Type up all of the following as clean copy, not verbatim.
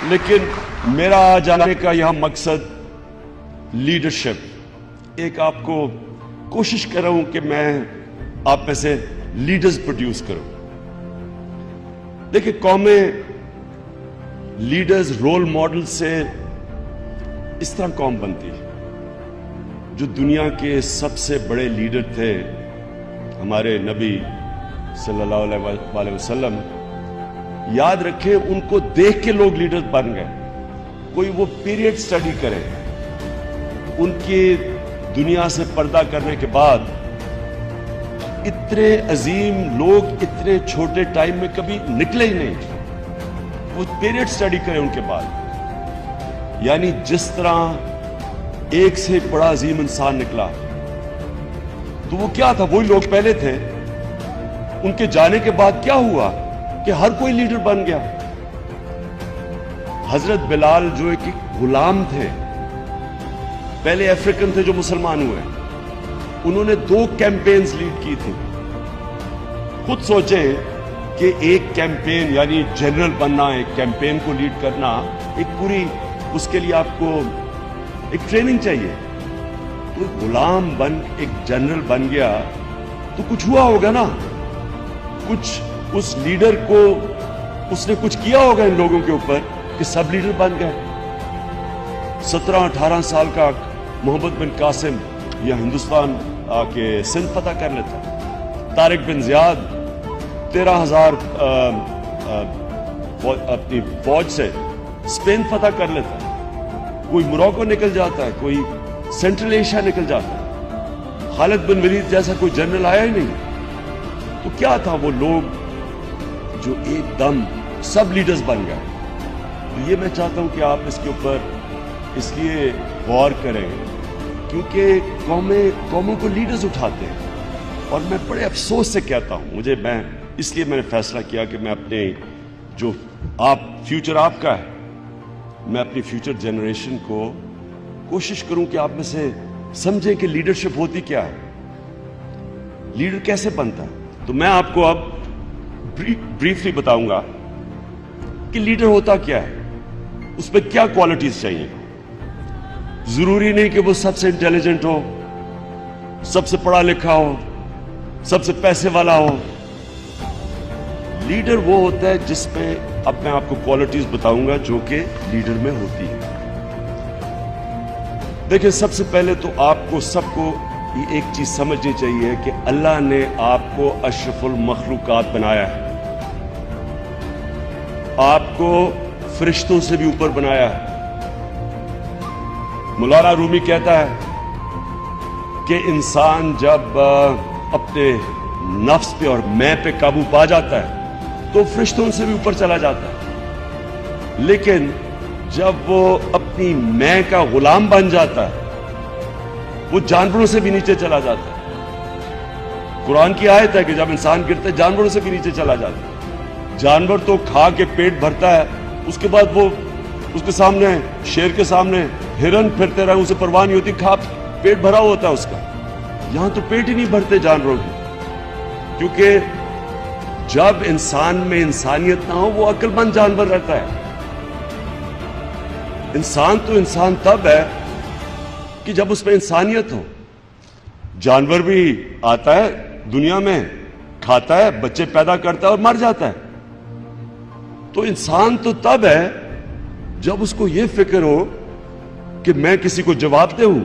لیکن میرا آج آنے کا یہاں مقصد لیڈرشپ، ایک آپ کو کوشش کر رہا ہوں کہ میں آپ میں سے لیڈرز پروڈیوس کروں۔ دیکھیں، قومیں لیڈرز رول ماڈل سے اس طرح قوم بنتی ہے۔ جو دنیا کے سب سے بڑے لیڈر تھے ہمارے نبی صلی اللہ علیہ وسلم، یاد رکھیں ان کو دیکھ کے لوگ لیڈر بن گئے۔ کوئی وہ پیریڈ سٹڈی کرے، ان کی دنیا سے پردہ کرنے کے بعد اتنے عظیم لوگ اتنے چھوٹے ٹائم میں کبھی نکلے ہی نہیں۔ وہ پیریڈ سٹڈی کرے ان کے بعد، یعنی جس طرح ایک سے ایک بڑا عظیم انسان نکلا، تو وہ کیا تھا؟ وہی لوگ پہلے تھے۔ ان کے جانے کے بعد کیا ہوا کہ ہر کوئی لیڈر بن گیا۔ حضرت بلال جو ایک غلام تھے، پہلے افریقن تھے جو مسلمان ہوئے، انہوں نے 2 کیمپینز لیڈ کی تھی۔ خود سوچیں کہ ایک کیمپین یعنی جنرل بننا، ایک کیمپین کو لیڈ کرنا، ایک پوری اس کے لیے آپ کو ایک ٹریننگ چاہیے۔ تو غلام بن ایک جنرل بن گیا تو کچھ ہوا ہوگا نا، کچھ اس لیڈر کو اس نے کچھ کیا ہوگا ان لوگوں کے اوپر کہ سب لیڈر بن گئے۔ 17-18 سال کا محمد بن قاسم یہ ہندوستان آ کے سندھ فتح کر لیتا۔ طارق بن زیاد 13,000 اپنی فوج سے اسپین فتح کر لیتا۔ کوئی موروکو نکل جاتا ہے، کوئی سینٹرل ایشیا نکل جاتا ہے۔ خالد بن ولید جیسا کوئی جنرل آیا ہی نہیں۔ تو کیا تھا وہ لوگ جو ایک دم سب لیڈرز بن گئے؟ تو یہ میں چاہتا ہوں کہ آپ اس کے اوپر اس لیے غور کریں کیونکہ قوموں کو لیڈرز اٹھاتے ہیں۔ اور میں بڑے افسوس سے کہتا ہوں، میں اس لیے میں نے فیصلہ کیا کہ میں اپنے جو فیوچر آپ کا ہے، میں اپنی فیوچر جنریشن کو کوشش کروں کہ آپ میں سے سمجھیں کہ لیڈرشپ ہوتی کیا ہے، لیڈر کیسے بنتا ہے۔ تو میں آپ کو اب بریفلی بتاؤں گا کہ لیڈر ہوتا کیا ہے، اس میں کیا کوالٹیز چاہیے۔ ضروری نہیں کہ وہ سب سے انٹیلیجنٹ ہو، سب سے پڑھا لکھا ہو، سب سے پیسے والا ہو۔ لیڈر وہ ہوتا ہے جس میں اب میں آپ کو کوالٹیز بتاؤں گا جو کہ لیڈر میں ہوتی ہے۔ دیکھیں، سب سے پہلے تو آپ کو سب کو یہ ایک چیز سمجھنی چاہیے کہ اللہ نے آپ کو اشرف المخلوقات بنایا ہے، آپ کو فرشتوں سے بھی اوپر بنایا ہے۔ مولانا رومی کہتا ہے کہ انسان جب اپنے نفس پہ اور میں پہ قابو پا جاتا ہے تو فرشتوں سے بھی اوپر چلا جاتا ہے، لیکن جب وہ اپنی میں کا غلام بن جاتا ہے وہ جانوروں سے بھی نیچے چلا جاتا ہے۔ قرآن کی آیت ہے کہ جب انسان گرتا ہے جانوروں سے بھی نیچے چلا جاتا ہے۔ جانور تو کھا کے پیٹ بھرتا ہے، اس کے بعد وہ اس کے سامنے شیر کے سامنے ہرن پھرتے رہے، اسے پرواہ نہیں ہوتی، کھا پیٹ بھرا ہوتا ہے اس کا۔ یہاں تو پیٹ ہی نہیں بھرتے جانوروں کی، کیونکہ جب انسان میں انسانیت نہ ہو وہ عقل مند جانور رہتا ہے۔ انسان تو انسان تب ہے کہ جب اس میں انسانیت ہو۔ جانور بھی آتا ہے دنیا میں، کھاتا ہے، بچے پیدا کرتا ہے اور مر جاتا ہے۔ تو انسان تو تب ہے جب اس کو یہ فکر ہو کہ میں کسی کو جواب دے ہوں،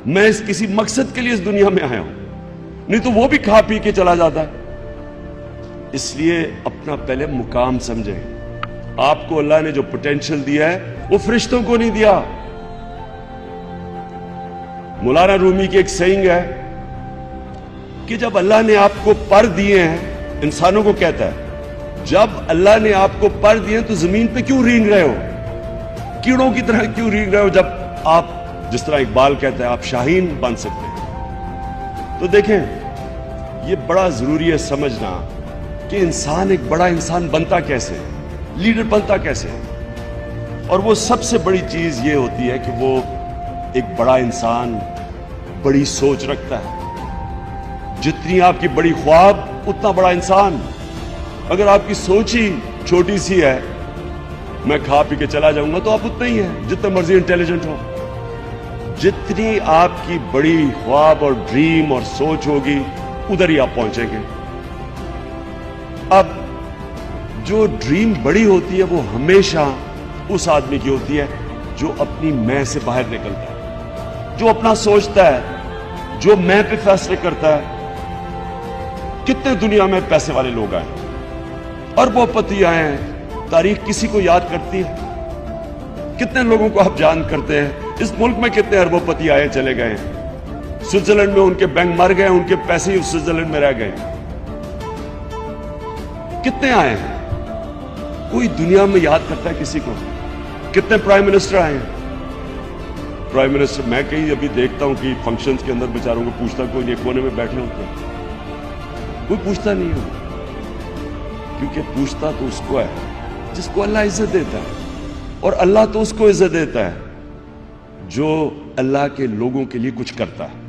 میں اس کسی مقصد کے لیے اس دنیا میں آیا ہوں، نہیں تو وہ بھی کھا پی کے چلا جاتا ہے۔ اس لیے اپنا پہلے مقام سمجھیں۔ آپ کو اللہ نے جو پوٹینشل دیا ہے وہ فرشتوں کو نہیں دیا۔ مولانا رومی کی ایک سینگ ہے کہ جب اللہ نے آپ کو پر دیے ہیں، انسانوں کو کہتا ہے، جب اللہ نے آپ کو پر دیے ہیں تو زمین پہ کیوں رینگ رہے ہو، کیڑوں کی طرح کیوں رینگ رہے ہو، جب آپ جس طرح اقبال کہتا ہے آپ شاہین بن سکتے ہیں۔ تو دیکھیں، یہ بڑا ضروری ہے سمجھنا کہ انسان ایک بڑا انسان بنتا کیسے، لیڈر بنتا کیسے۔ اور وہ سب سے بڑی چیز یہ ہوتی ہے کہ وہ ایک بڑا انسان بڑی سوچ رکھتا ہے۔ جتنی آپ کی بڑی خواب اتنا بڑا انسان۔ اگر آپ کی سوچ ہی چھوٹی سی ہے میں کھا پی کے چلا جاؤں گا تو آپ اتنا ہی ہیں جتنا مرضی انٹیلیجنٹ ہو. جتنی آپ کی بڑی خواب اور ڈریم اور سوچ ہوگی ادھر ہی آپ پہنچیں گے. اب جو ڈریم بڑی ہوتی ہے وہ ہمیشہ اس آدمی کی ہوتی ہے جو اپنی میں سے باہر نکلتا ہے, جو اپنا سوچتا ہے, جو میں پہ فیصلے کرتا ہے. کتنے دنیا میں پیسے والے لوگ آئے, اربوں پتی آئے ہیں, تاریخ کسی کو یاد کرتی ہے؟ کتنے لوگوں کو آپ جان کرتے ہیں؟ اس ملک میں کتنے اربوں پتی آئے چلے گئے؟ سوئٹزرلینڈ میں ان کے بینک مر گئے, ان کے پیسے ہی سوئٹزرلینڈ میں رہ گئے. کتنے آئے ہیں؟ کوئی دنیا میں یاد کرتا ہے کسی کو؟ کتنے پرائم منسٹر آئے ہیں؟ پرائم منسٹر میں کہیں ابھی دیکھتا ہوں کہ فنکشنز کے اندر بیچاروں کو پوچھتا کوئی نہیں, کونے میں بیٹھے ہوتے ہیں, کوئی پوچھتا نہیں ہے. کیونکہ پوچھتا تو اس کو ہے جس کو اللہ عزت دیتا ہے, اور اللہ تو اس کو عزت دیتا ہے جو اللہ کے لوگوں کے لیے کچھ کرتا ہے.